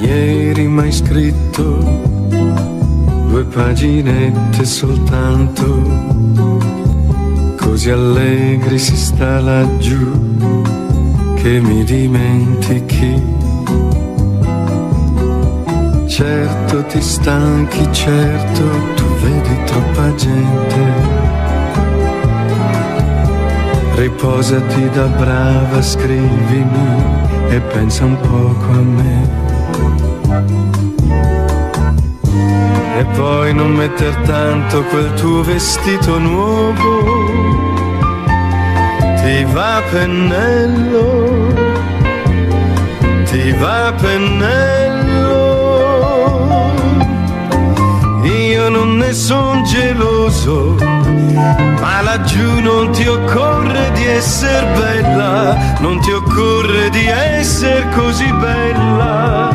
Ieri m'hai scritto 2 paginette soltanto, così allegri si sta laggiù che mi dimentichi. Certo ti stanchi, certo tu vedi troppa gente. Riposati da brava, scrivimi e pensa un poco a me. E poi non metter tanto quel tuo vestito nuovo, ti va a pennello, ti va a pennello. Io non ne son geloso, ma laggiù non ti occorre di essere bella, non ti occorre di essere così bella.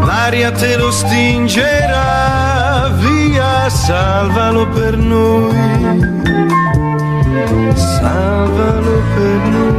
L'aria te lo stingerà via, salvalo per noi, salvalo per noi.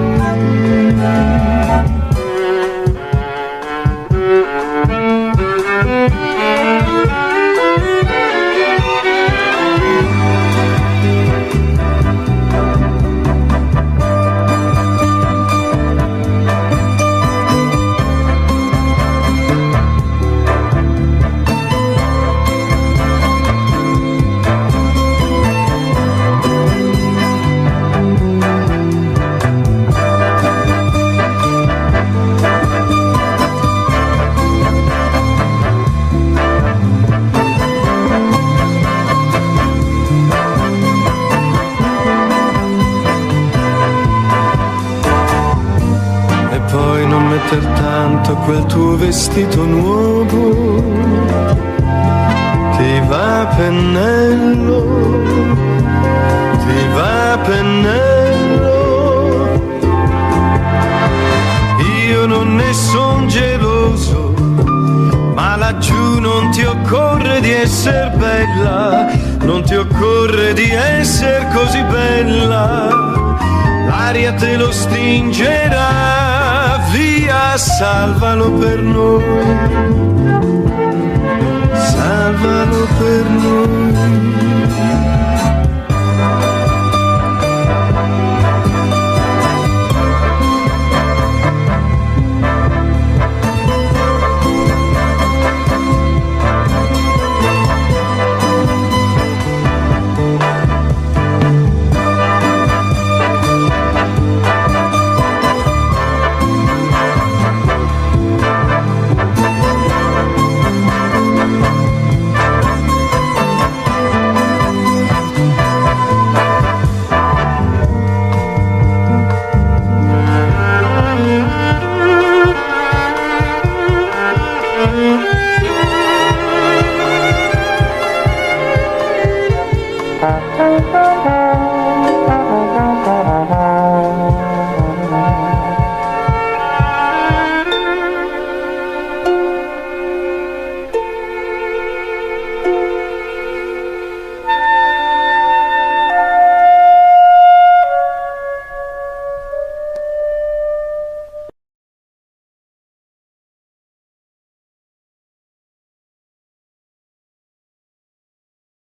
Tanto quel tuo vestito nuovo, ti va a pennello, ti va a pennello. Io non ne son geloso, ma laggiù non ti occorre di essere bella, non ti occorre di essere così bella. L'aria te lo stingerà via, salvalo per noi, salvalo per noi.